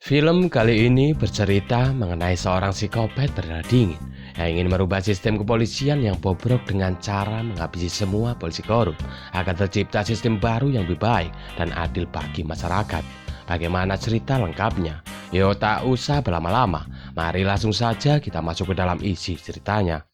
Film kali ini bercerita mengenai seorang psikopat berdarah dingin yang ingin merubah sistem kepolisian yang bobrok dengan cara menghabisi semua polisi korup agar tercipta sistem baru yang lebih baik dan adil bagi masyarakat. Bagaimana cerita lengkapnya? Yo, tak usah berlama-lama, mari langsung saja kita masuk ke dalam isi ceritanya.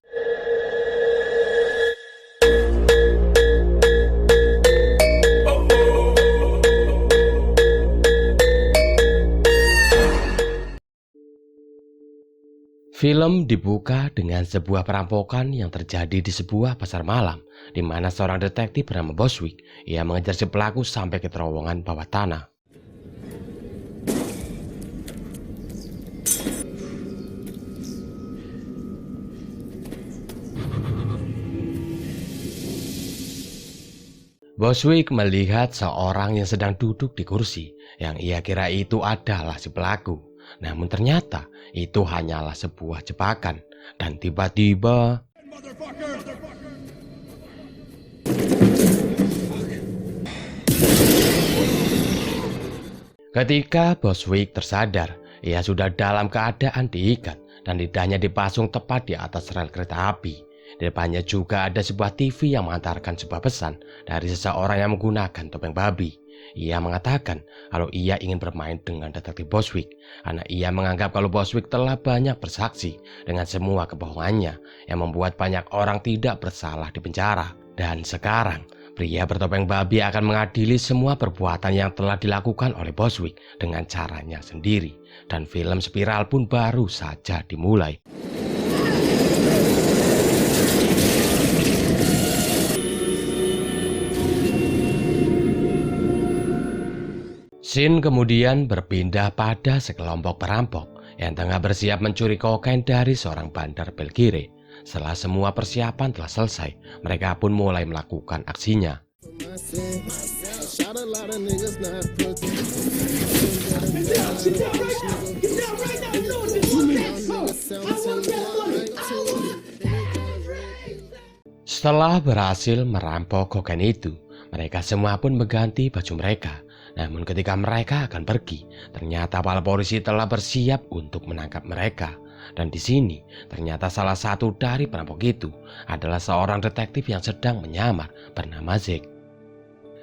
Film dibuka dengan sebuah perampokan yang terjadi di sebuah pasar malam, di mana seorang detektif bernama Boswick ia mengejar si pelaku sampai ke terowongan bawah tanah. Boswick melihat seorang yang sedang duduk di kursi, yang ia kira itu adalah si pelaku. Namun ternyata itu hanyalah sebuah jebakan, dan tiba-tiba ketika Boswick tersadar, ia sudah dalam keadaan diikat dan lidahnya dipasung tepat di atas rel kereta api. Di depannya juga ada sebuah TV yang mengantarkan sebuah pesan dari seseorang yang menggunakan topeng babi. Ia mengatakan kalau ia ingin bermain dengan detektif Boswick karena ia menganggap kalau Boswick telah banyak bersaksi dengan semua kebohongannya yang membuat banyak orang tidak bersalah di penjara. Dan sekarang pria bertopeng babi akan mengadili semua perbuatan yang telah dilakukan oleh Boswick dengan caranya sendiri. Dan film Spiral pun baru saja dimulai. Scene kemudian berpindah pada sekelompok perampok yang tengah bersiap mencuri kokain dari seorang bandar Belgire. Setelah semua persiapan telah selesai, mereka pun mulai melakukan aksinya. Setelah berhasil merampok kokain itu, mereka semua pun mengganti baju mereka. Namun ketika mereka akan pergi, ternyata para polisi telah bersiap untuk menangkap mereka. Dan di sini, ternyata salah satu dari perampok itu adalah seorang detektif yang sedang menyamar bernama Zack.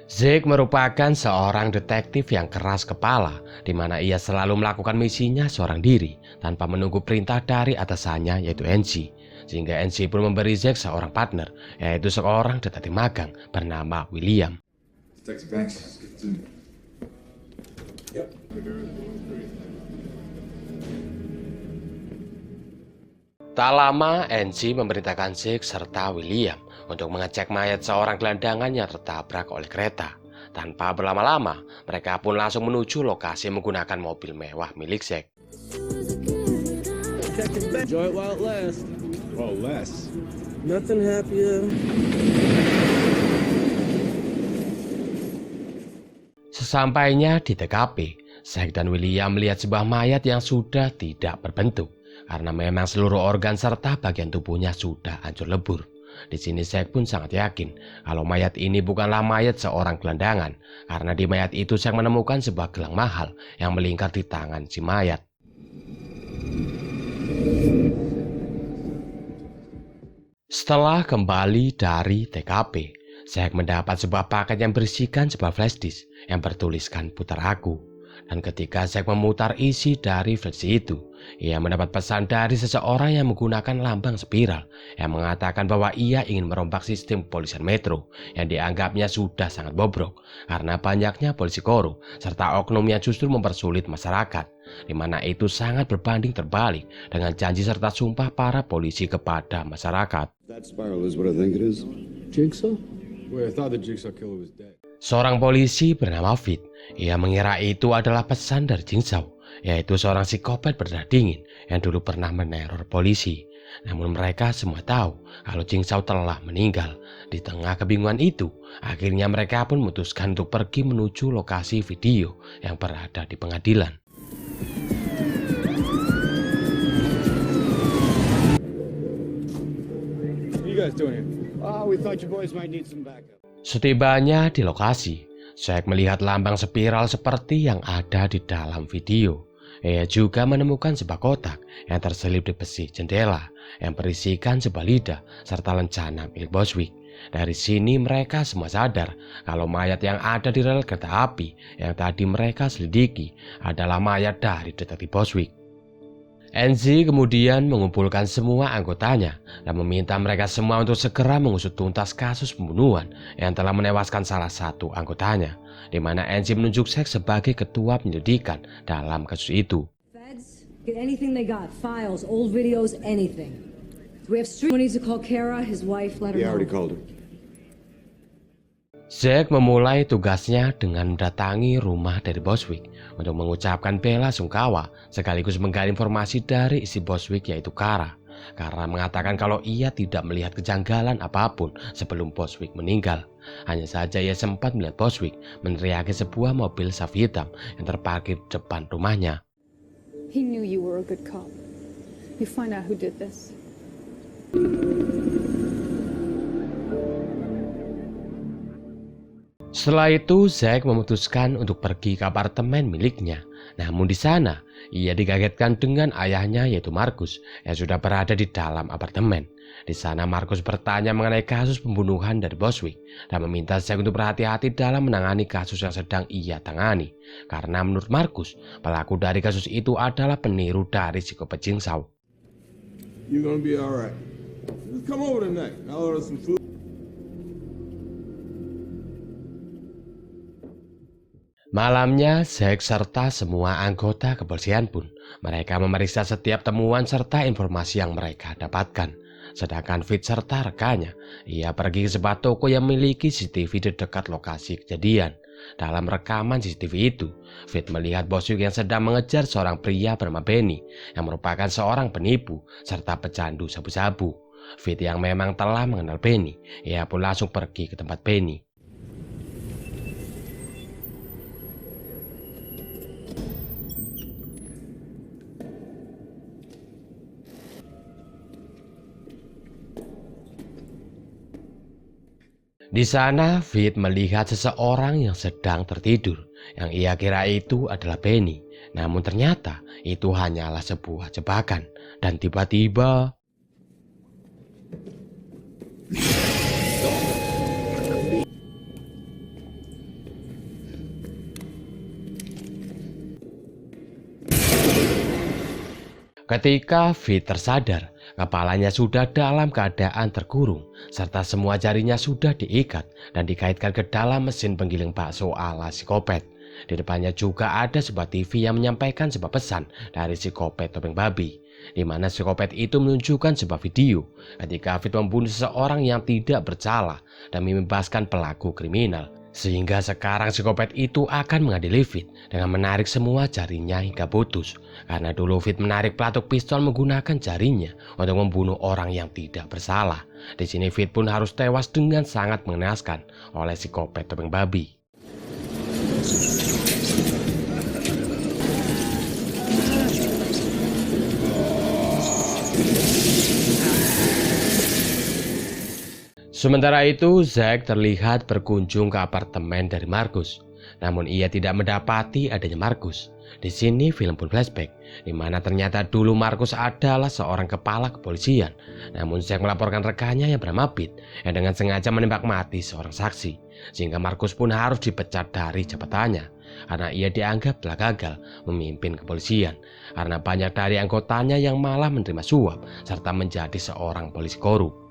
Zack merupakan seorang detektif yang keras kepala, di mana ia selalu melakukan misinya seorang diri tanpa menunggu perintah dari atasannya yaitu NC. Sehingga NC pun memberi Zack seorang partner, yaitu seorang detektif magang bernama William. Tak lama, NC memerintahkan Zack serta William untuk mengecek mayat seorang gelandangan yang tertabrak oleh kereta. Tanpa berlama-lama, mereka pun langsung menuju lokasi menggunakan mobil mewah milik Zack. Sesampainya di TKP, Zack dan William melihat sebuah mayat yang sudah tidak berbentuk karena memang seluruh organ serta bagian tubuhnya sudah hancur lebur. Di sini Zack pun sangat yakin kalau mayat ini bukanlah mayat seorang gelandangan, karena di mayat itu Zack menemukan sebuah gelang mahal yang melingkar di tangan si mayat. Setelah kembali dari TKP, Zack mendapat sebuah paket yang berisikan sebuah flash disk yang bertuliskan "putar aku". Dan ketika Zack memutar isi dari flash itu, ia mendapat pesan dari seseorang yang menggunakan lambang spiral yang mengatakan bahwa ia ingin merombak sistem kepolisian metro yang dianggapnya sudah sangat bobrok karena banyaknya polisi korup serta oknum yang justru mempersulit masyarakat, di mana itu sangat berbanding terbalik dengan janji serta sumpah para polisi kepada masyarakat. Seorang polisi bernama Fit, ia mengira itu adalah pesan dari Jigsaw, yaitu seorang psikopat berdarah dingin yang dulu pernah meneror polisi. Namun mereka semua tahu kalau Jigsaw telah meninggal. Di tengah kebingungan itu, akhirnya mereka pun memutuskan untuk pergi menuju lokasi video yang berada di pengadilan. Setibanya di lokasi, Zack melihat lambang spiral seperti yang ada di dalam video. Ia juga menemukan sebuah kotak yang terselip di besi jendela yang berisikan sebuah lidah serta lencana milik Boswick. Dari sini mereka semua sadar kalau mayat yang ada di rel kereta api yang tadi mereka selidiki adalah mayat dari detektif Boswick. Enzi kemudian mengumpulkan semua anggotanya dan meminta mereka semua untuk segera mengusut tuntas kasus pembunuhan yang telah menewaskan salah satu anggotanya, di mana Enzi menunjuk Zack sebagai ketua penyelidikan dalam kasus itu. Feds, get anything they got, files, old videos, anything. We have street needs to call Kara, his wife, let her know. Yeah, I already called her. Zack memulai tugasnya dengan mendatangi rumah dari Boswick untuk mengucapkan bela sungkawa sekaligus menggali informasi dari isi Boswick yaitu Kara, karena mengatakan kalau ia tidak melihat kejanggalan apapun sebelum Boswick meninggal. Hanya saja ia sempat melihat Boswick meneriaki sebuah mobil saf hitam yang terparkir di depan rumahnya. He knew you were a good cop. You find out who did this. Setelah itu, Zack memutuskan untuk pergi ke apartemen miliknya. Namun di sana, ia dikagetkan dengan ayahnya yaitu Markus yang sudah berada di dalam apartemen. Di sana Markus bertanya mengenai kasus pembunuhan dari Boswick dan meminta Zack untuk berhati-hati dalam menangani kasus yang sedang ia tangani. Karena menurut Markus, pelaku dari kasus itu adalah peniru dari psikopat Jigsaw. You're gonna be alright. Just come over tonight. I'll order some food. Malamnya, Zack serta semua anggota kepolisian pun mereka memeriksa setiap temuan serta informasi yang mereka dapatkan. Sedangkan Fit serta rekannya, ia pergi ke sebuah toko yang memiliki CCTV di dekat lokasi kejadian. Dalam rekaman CCTV itu, Fit melihat Boswick yang sedang mengejar seorang pria bernama Benny yang merupakan seorang penipu serta pecandu sabu-sabu. Fit yang memang telah mengenal Benny, ia pun langsung pergi ke tempat Benny. Di sana, Fit melihat seseorang yang sedang tertidur, yang ia kira itu adalah Benny. Namun ternyata itu hanyalah sebuah jebakan. Dan tiba-tiba ketika Fit tersadar, kepalanya sudah dalam keadaan terkurung, serta semua jarinya sudah diikat dan dikaitkan ke dalam mesin penggiling bakso ala psikopat. Di depannya juga ada sebuah TV yang menyampaikan sebuah pesan dari psikopat topeng babi, di mana psikopat itu menunjukkan sebuah video ketika Fit membunuh seseorang yang tidak bersalah dan membebaskan pelaku kriminal. Sehingga sekarang psikopat itu akan mengadili Fit dengan menarik semua jarinya hingga putus. Karena dulu Fit menarik pelatuk pistol menggunakan jarinya untuk membunuh orang yang tidak bersalah. Di sini Fit pun harus tewas dengan sangat mengenaskan oleh psikopat topeng babi. Sementara itu, Zack terlihat berkunjung ke apartemen dari Markus. Namun ia tidak mendapati adanya Markus. Di sini film pun flashback, di mana ternyata dulu Markus adalah seorang kepala kepolisian. Namun Zack melaporkan rekannya yang bernama Pete yang dengan sengaja menembak mati seorang saksi. Sehingga Markus pun harus dipecat dari jabatannya karena ia dianggap telah gagal memimpin kepolisian. Karena banyak dari anggotanya yang malah menerima suap serta menjadi seorang polisi korup.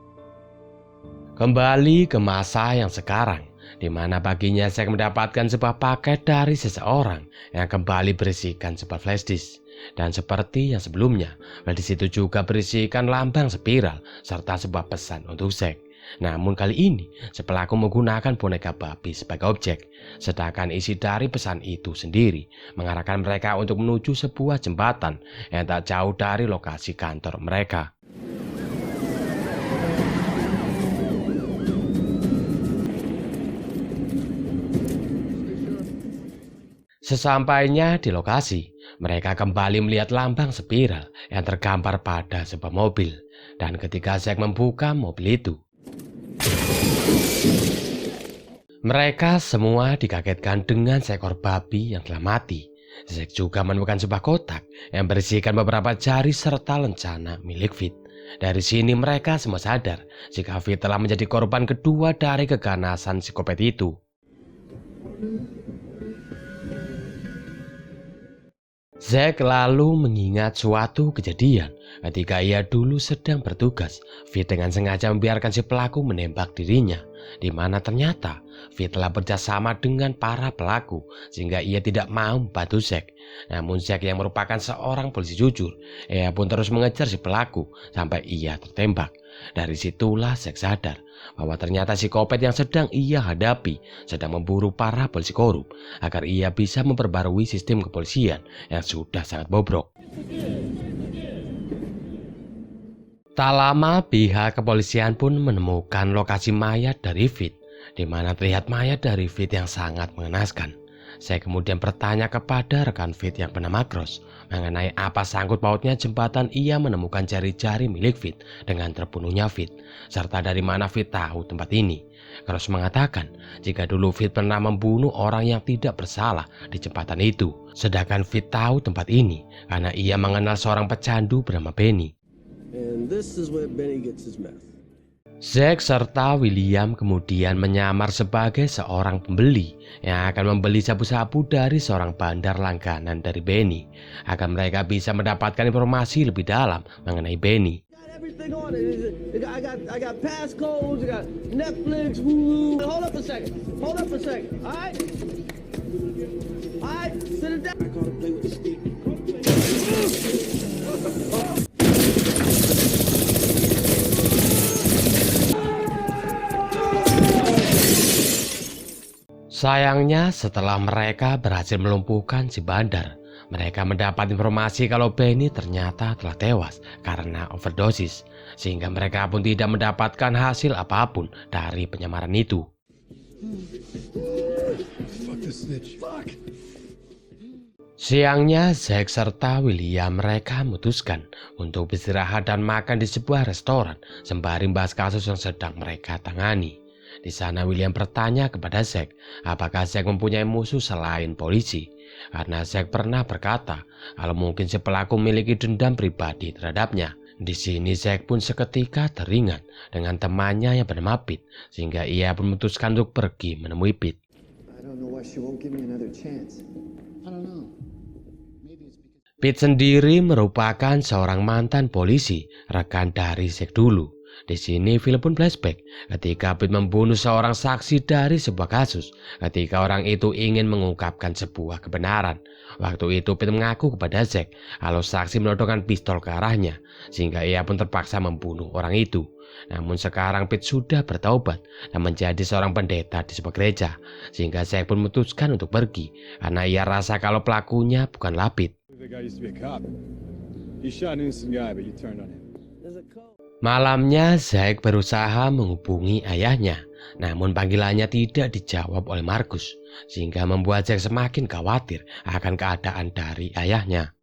Kembali ke masa yang sekarang, di mana paginya Zack mendapatkan sebuah paket dari seseorang yang kembali berisikan sebuah flash disk. Dan seperti yang sebelumnya, di situ juga berisikan lambang spiral serta sebuah pesan untuk Zack. Namun kali ini, si pelaku menggunakan boneka babi sebagai objek, sedangkan isi dari pesan itu sendiri mengarahkan mereka untuk menuju sebuah jembatan yang tak jauh dari lokasi kantor mereka. Sesampainya di lokasi, mereka kembali melihat lambang spiral yang tergambar pada sebuah mobil. Dan ketika Zack membuka mobil itu, mereka semua dikagetkan dengan seekor babi yang telah mati. Zack juga menemukan sebuah kotak yang berisikan beberapa jari serta lencana milik Fit. Dari sini mereka semua sadar jika Fit telah menjadi korban kedua dari keganasan psikopat itu. Zack lalu mengingat suatu kejadian ketika ia dulu sedang bertugas. Fit dengan sengaja membiarkan si pelaku menembak dirinya, di mana ternyata Fit telah bekerjasama dengan para pelaku sehingga ia tidak mau membantu Zack. Namun Zack yang merupakan seorang polisi jujur, ia pun terus mengejar si pelaku sampai ia tertembak. Dari situlah Zack sadar bahwa ternyata psikopat yang sedang ia hadapi sedang memburu para polisi korup agar ia bisa memperbarui sistem kepolisian yang sudah sangat bobrok. Tak lama pihak kepolisian pun menemukan lokasi mayat dari Fit, di mana terlihat mayat dari Fit yang sangat mengenaskan. Saya kemudian bertanya kepada rekan Fit yang bernama Cross mengenai apa sangkut pautnya jembatan ia menemukan jari-jari milik Fit dengan terbunuhnya Fit, serta dari mana Fit tahu tempat ini. Cross mengatakan jika dulu Fit pernah membunuh orang yang tidak bersalah di jembatan itu, sedangkan Fit tahu tempat ini karena ia mengenal seorang pecandu bernama Benny. And this is where Benny gets his meth. Zack serta William kemudian menyamar sebagai seorang pembeli yang akan membeli sabu-sabu dari seorang bandar langganan dari Benny agar mereka bisa mendapatkan informasi lebih dalam mengenai Benny. Everything on it. I got passcodes, I got Netflix, Hulu. Hold up a second. All right, sit it down. I gotta play with the stick. Sayangnya setelah mereka berhasil melumpuhkan si bandar, mereka mendapat informasi kalau Benny ternyata telah tewas karena overdosis, sehingga mereka pun tidak mendapatkan hasil apapun dari penyamaran itu. Siangnya Zack serta William mereka memutuskan untuk beristirahat dan makan di sebuah restoran sembari membahas kasus yang sedang mereka tangani. Di sana William bertanya kepada Zack apakah Zack mempunyai musuh selain polisi, karena Zack pernah berkata kalau mungkin si pelaku memiliki dendam pribadi terhadapnya. Di sini Zack pun seketika teringat dengan temannya yang bernama Pete, sehingga ia pun memutuskan untuk pergi menemui Pete. Pete sendiri merupakan seorang mantan polisi, rekan dari Zack dulu. Di sini film pun flashback ketika Pete membunuh seorang saksi dari sebuah kasus ketika orang itu ingin mengungkapkan sebuah kebenaran. Waktu itu Pete mengaku kepada Zack kalau saksi menodongkan pistol ke arahnya sehingga ia pun terpaksa membunuh orang itu. Namun sekarang Pete sudah bertaubat dan menjadi seorang pendeta di sebuah gereja sehingga Zack pun memutuskan untuk pergi karena ia rasa kalau pelakunya bukanlah Pete. Malamnya Zack berusaha menghubungi ayahnya, namun panggilannya tidak dijawab oleh Marcus, sehingga membuat Zack semakin khawatir akan keadaan dari ayahnya.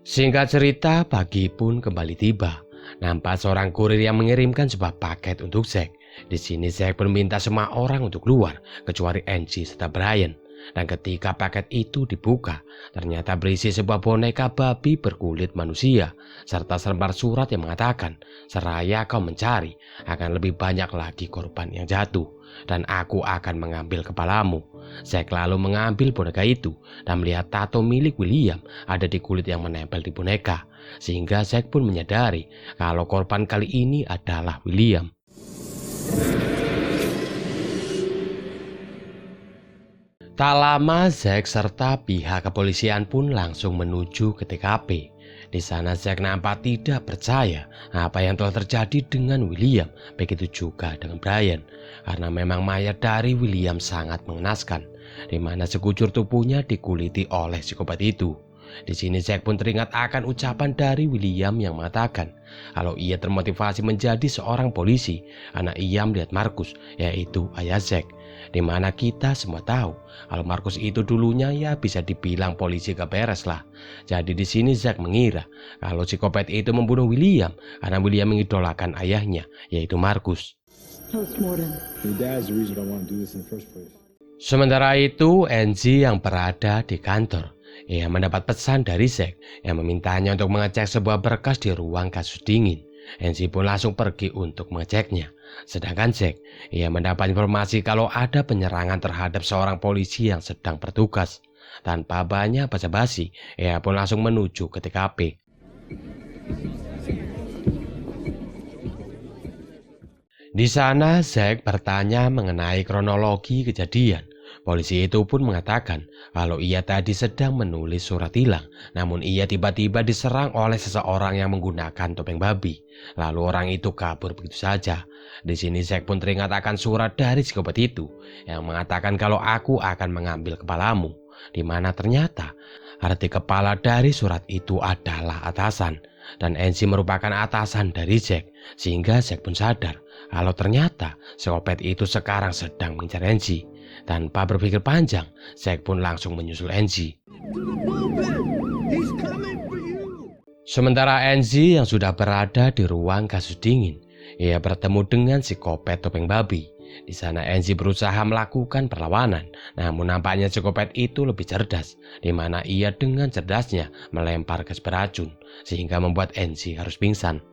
Singkat cerita, pagi pun kembali tiba. Nampak seorang kurir yang mengirimkan sebuah paket untuk Zack. Di sini Zack pun meminta semua orang untuk keluar, kecuali Angie serta Brian. Dan ketika paket itu dibuka, ternyata berisi sebuah boneka babi berkulit manusia, serta selembar surat yang mengatakan, seraya kau mencari, akan lebih banyak lagi korban yang jatuh, dan aku akan mengambil kepalamu. Zack lalu mengambil boneka itu, dan melihat tato milik William ada di kulit yang menempel di boneka, sehingga Zack pun menyadari kalau korban kali ini adalah William. Tak lama Zack serta pihak kepolisian pun langsung menuju ke TKP. Di sana Zack nampak tidak percaya apa yang telah terjadi dengan William, begitu juga dengan Brian, karena memang mayat dari William sangat mengenaskan, di mana sekujur tubuhnya dikuliti oleh psikopat itu. Di sini Zack pun teringat akan ucapan dari William yang mengatakan kalau ia termotivasi menjadi seorang polisi karena ia melihat Marcus, yaitu ayah Zack, di mana kita semua tahu kalau Marcus itu dulunya ya bisa dibilang polisi gak beres lah. Jadi di sini Zack mengira kalau psikopat itu membunuh William karena William mengidolakan ayahnya, yaitu Marcus. Postmortem. Your dad's the reason I want to do this in the first place. Sementara itu, Angie yang berada di kantor, ia mendapat pesan dari Zack yang memintanya untuk mengecek sebuah berkas di ruang kasus dingin. Angie pun langsung pergi untuk mengeceknya. Sedangkan Zack, ia mendapat informasi kalau ada penyerangan terhadap seorang polisi yang sedang bertugas. Tanpa banyak basa-basi, ia pun langsung menuju ke TKP. Di sana, Zack bertanya mengenai kronologi kejadian. Polisi itu pun mengatakan kalau ia tadi sedang menulis surat hilang, namun ia tiba-tiba diserang oleh seseorang yang menggunakan topeng babi. Lalu orang itu kabur begitu saja. Di sini Zack pun teringat akan surat dari psikopat itu yang mengatakan kalau aku akan mengambil kepalamu, di mana ternyata arti kepala dari surat itu adalah atasan, dan Angie merupakan atasan dari Zack, sehingga Zack pun sadar kalau ternyata psikopat itu sekarang sedang mengejar Angie. Tanpa berpikir panjang, Zack pun langsung menyusul Angie. Sementara Angie yang sudah berada di ruang kasus dingin, ia bertemu dengan psikopat topeng babi. Di sana Angie berusaha melakukan perlawanan, namun nampaknya psikopat itu lebih cerdas, di mana ia dengan cerdasnya melempar gas beracun, sehingga membuat Angie harus pingsan.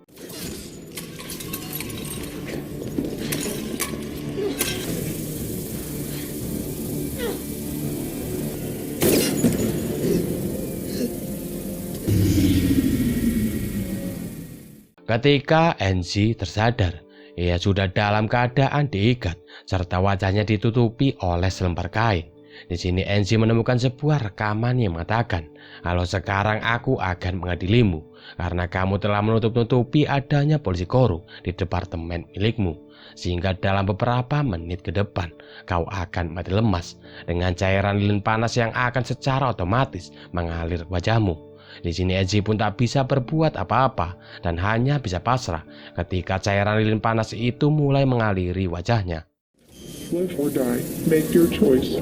Ketika Angie tersadar, ia sudah dalam keadaan diikat serta wajahnya ditutupi oleh selembar kain. Di sini Angie menemukan sebuah rekaman yang mengatakan, kalau sekarang aku akan mengadilimu karena kamu telah menutup-nutupi adanya polisi korup di departemen milikmu, sehingga dalam beberapa menit ke depan kau akan mati lemas dengan cairan lilin panas yang akan secara otomatis mengalir wajahmu. Di sini Angie pun tak bisa berbuat apa-apa dan hanya bisa pasrah ketika cairan lilin panas itu mulai mengaliri wajahnya. Live or die, make your choice.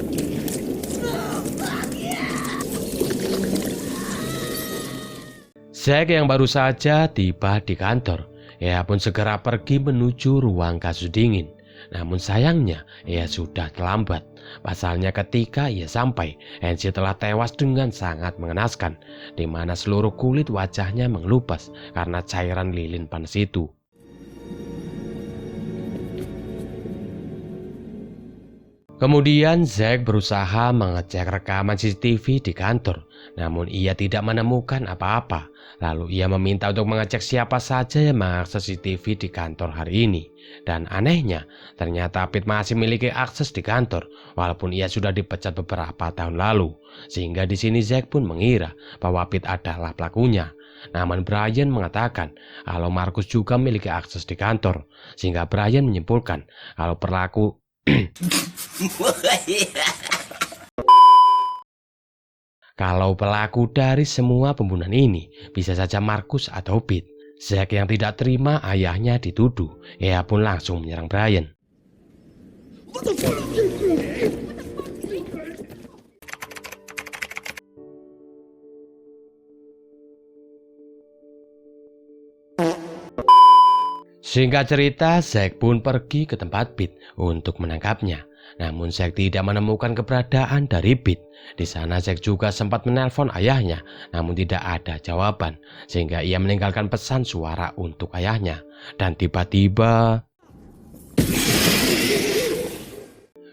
Zack yang baru saja tiba di kantor, ia pun segera pergi menuju ruang kasus dingin. Namun sayangnya ia sudah terlambat. Pasalnya ketika ia sampai, Angie telah tewas dengan sangat mengenaskan, di mana seluruh kulit wajahnya mengelupas karena cairan lilin panas itu. Kemudian Zack berusaha mengecek rekaman CCTV di kantor, namun ia tidak menemukan apa-apa. Lalu ia meminta untuk mengecek siapa saja yang mengakses CCTV di kantor hari ini. Dan anehnya, ternyata Pete masih memiliki akses di kantor, walaupun ia sudah dipecat beberapa tahun lalu. Sehingga di sini Zack pun mengira bahwa Pete adalah pelakunya. Namun Brian mengatakan kalau Marcus juga memiliki akses di kantor, sehingga Brian menyimpulkan kalau pelaku kalau pelaku dari semua pembunuhan ini bisa saja Marcus atau Pete. Zack yang tidak terima ayahnya dituduh, ia pun langsung menyerang Brian. Singkat cerita, Zack pun pergi ke tempat Pete untuk menangkapnya. Namun Zack tidak menemukan keberadaan dari Pete. Di sana Zack juga sempat menelpon ayahnya, namun tidak ada jawaban, sehingga ia meninggalkan pesan suara untuk ayahnya. Dan tiba-tiba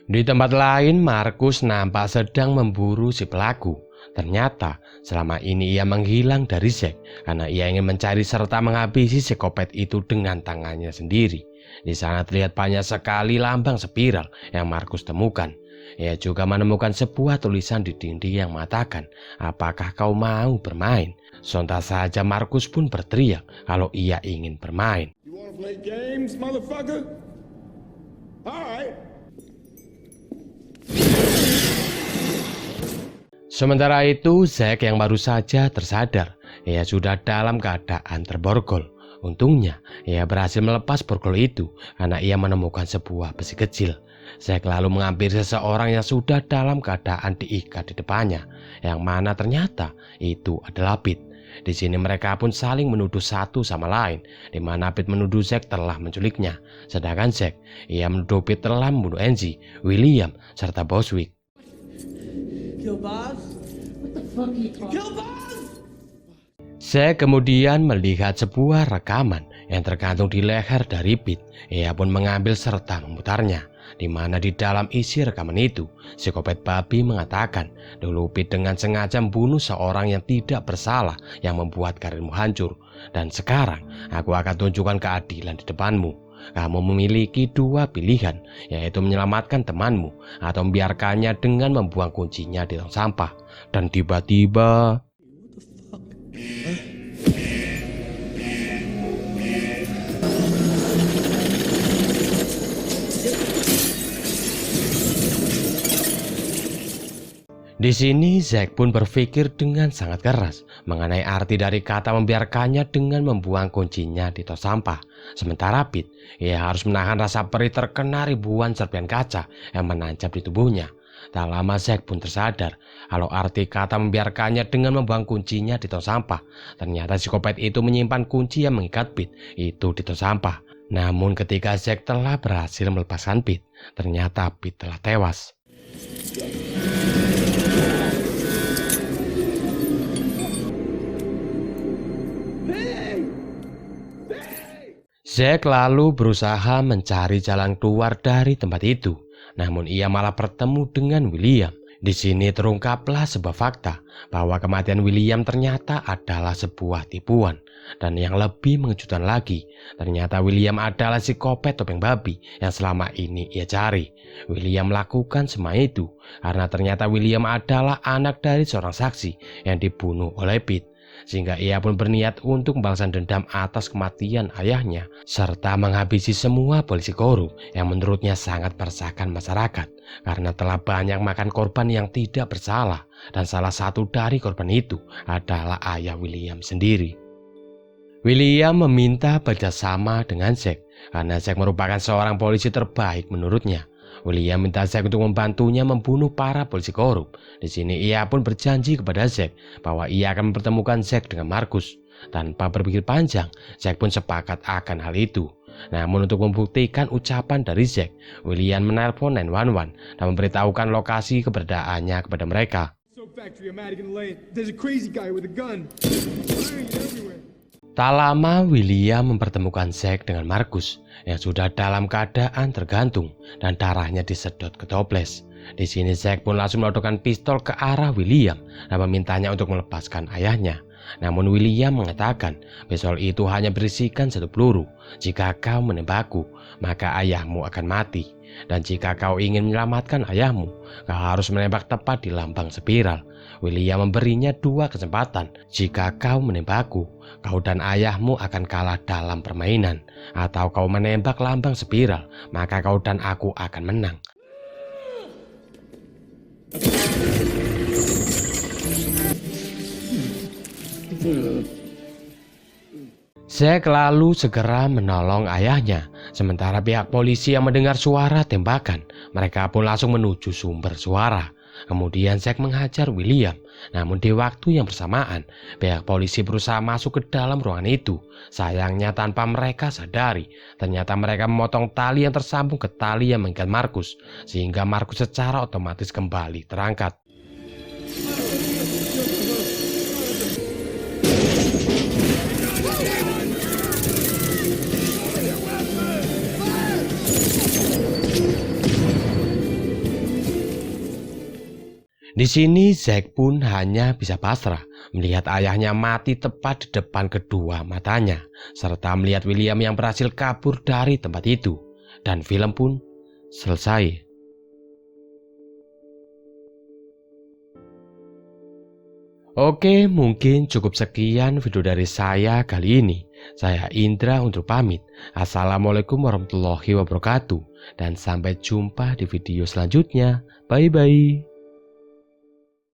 di tempat lain, Marcus nampak sedang memburu si pelaku. Ternyata selama ini ia menghilang dari Zack karena ia ingin mencari serta menghabisi psikopat itu dengan tangannya sendiri. Di sana terlihat banyak sekali lambang spiral yang Marcus temukan. Ia juga menemukan sebuah tulisan di dinding yang mengatakan, apakah kau mau bermain? Sontak saja Marcus pun berteriak kalau ia ingin bermain. You wanna play games, motherfucker? All right. Sementara itu, Zack yang baru saja tersadar, ia sudah dalam keadaan terborgol. Untungnya, ia berhasil melepas borgol itu karena ia menemukan sebuah besi kecil. Zack lalu mengambil seseorang yang sudah dalam keadaan diikat di depannya, yang mana ternyata itu adalah Pete. Di sini mereka pun saling menuduh satu sama lain, di mana Pete menuduh Zack telah menculiknya, sedangkan Zack menuduh Pete telah membunuh Angie, William, serta Boswick. Kill Boz? What the fuck are you talking? Kill Boz? Zack kemudian melihat sebuah rekaman yang tergantung di leher dari Pete. Ia pun mengambil serta memutarnya, di mana di dalam isi rekaman itu, psikopat babi mengatakan, dulu Pete dengan sengaja membunuh seorang yang tidak bersalah yang membuat karirmu hancur. Dan sekarang aku akan tunjukkan keadilan di depanmu. Kamu memiliki dua pilihan, yaitu menyelamatkan temanmu atau membiarkannya dengan membuang kuncinya di tong sampah. Dan tiba-tiba di sini Zack pun berpikir dengan sangat keras mengenai arti dari kata membiarkannya dengan membuang kuncinya di tong sampah. Sementara Pete, ia harus menahan rasa perih terkena ribuan serpihan kaca yang menancap di tubuhnya. Tak lama Zack pun tersadar kalau arti kata membiarkannya dengan membuang kuncinya di tong sampah. Ternyata psikopat itu menyimpan kunci yang mengikat Pete itu di tong sampah. Namun ketika Zack telah berhasil melepaskan Pete, ternyata Pete telah tewas. Zack lalu berusaha mencari jalan keluar dari tempat itu, namun ia malah bertemu dengan William. Di sini terungkaplah sebuah fakta bahwa kematian William ternyata adalah sebuah tipuan. Dan yang lebih mengejutkan lagi, ternyata William adalah psikopat topeng babi yang selama ini ia cari. William melakukan semua itu karena ternyata William adalah anak dari seorang saksi yang dibunuh oleh Pete. Sehingga ia pun berniat untuk membalaskan dendam atas kematian ayahnya, serta menghabisi semua polisi korup yang menurutnya sangat meresahkan masyarakat karena telah banyak makan korban yang tidak bersalah, dan salah satu dari korban itu adalah ayah William sendiri. William meminta kerjasama dengan Zack karena Zack merupakan seorang polisi terbaik menurutnya. William minta Zack untuk membantunya membunuh para polisi korup. Di sini ia pun berjanji kepada Zack bahwa ia akan mempertemukan Zack dengan Marcus. Tanpa berpikir panjang, Zack pun sepakat akan hal itu. Namun untuk membuktikan ucapan dari Zack, William menelpon 911 dan memberitahukan lokasi keberadaannya kepada mereka. Tak lama William mempertemukan Zack dengan Marcus yang sudah dalam keadaan tergantung dan darahnya disedot ke toples. Di sini Zack pun langsung melodorkan pistol ke arah William dan memintanya untuk melepaskan ayahnya. Namun William mengatakan pistol itu hanya berisikan satu peluru. Jika kau menembakku, maka ayahmu akan mati. Dan jika kau ingin menyelamatkan ayahmu, kau harus menembak tepat di lambang spiral. William memberinya dua kesempatan. Jika kau menembakku, kau dan ayahmu akan kalah dalam permainan. Atau kau menembak lambang spiral, maka kau dan aku akan menang. Zack lalu segera menolong ayahnya. Sementara pihak polisi yang mendengar suara tembakan, mereka pun langsung menuju sumber suara. Kemudian Zack menghajar William. Namun di waktu yang bersamaan, pihak polisi berusaha masuk ke dalam ruangan itu. Sayangnya tanpa mereka sadari, ternyata mereka memotong tali yang tersambung ke tali yang mengikat Marcus, sehingga Marcus secara otomatis kembali terangkat. Di sini Zack pun hanya bisa pasrah melihat ayahnya mati tepat di depan kedua matanya, serta melihat William yang berhasil kabur dari tempat itu. Dan film pun selesai. Oke, mungkin cukup sekian video dari saya kali ini. Saya Indra untuk pamit. Assalamualaikum warahmatullahi wabarakatuh. Dan sampai jumpa di video selanjutnya. Bye-bye.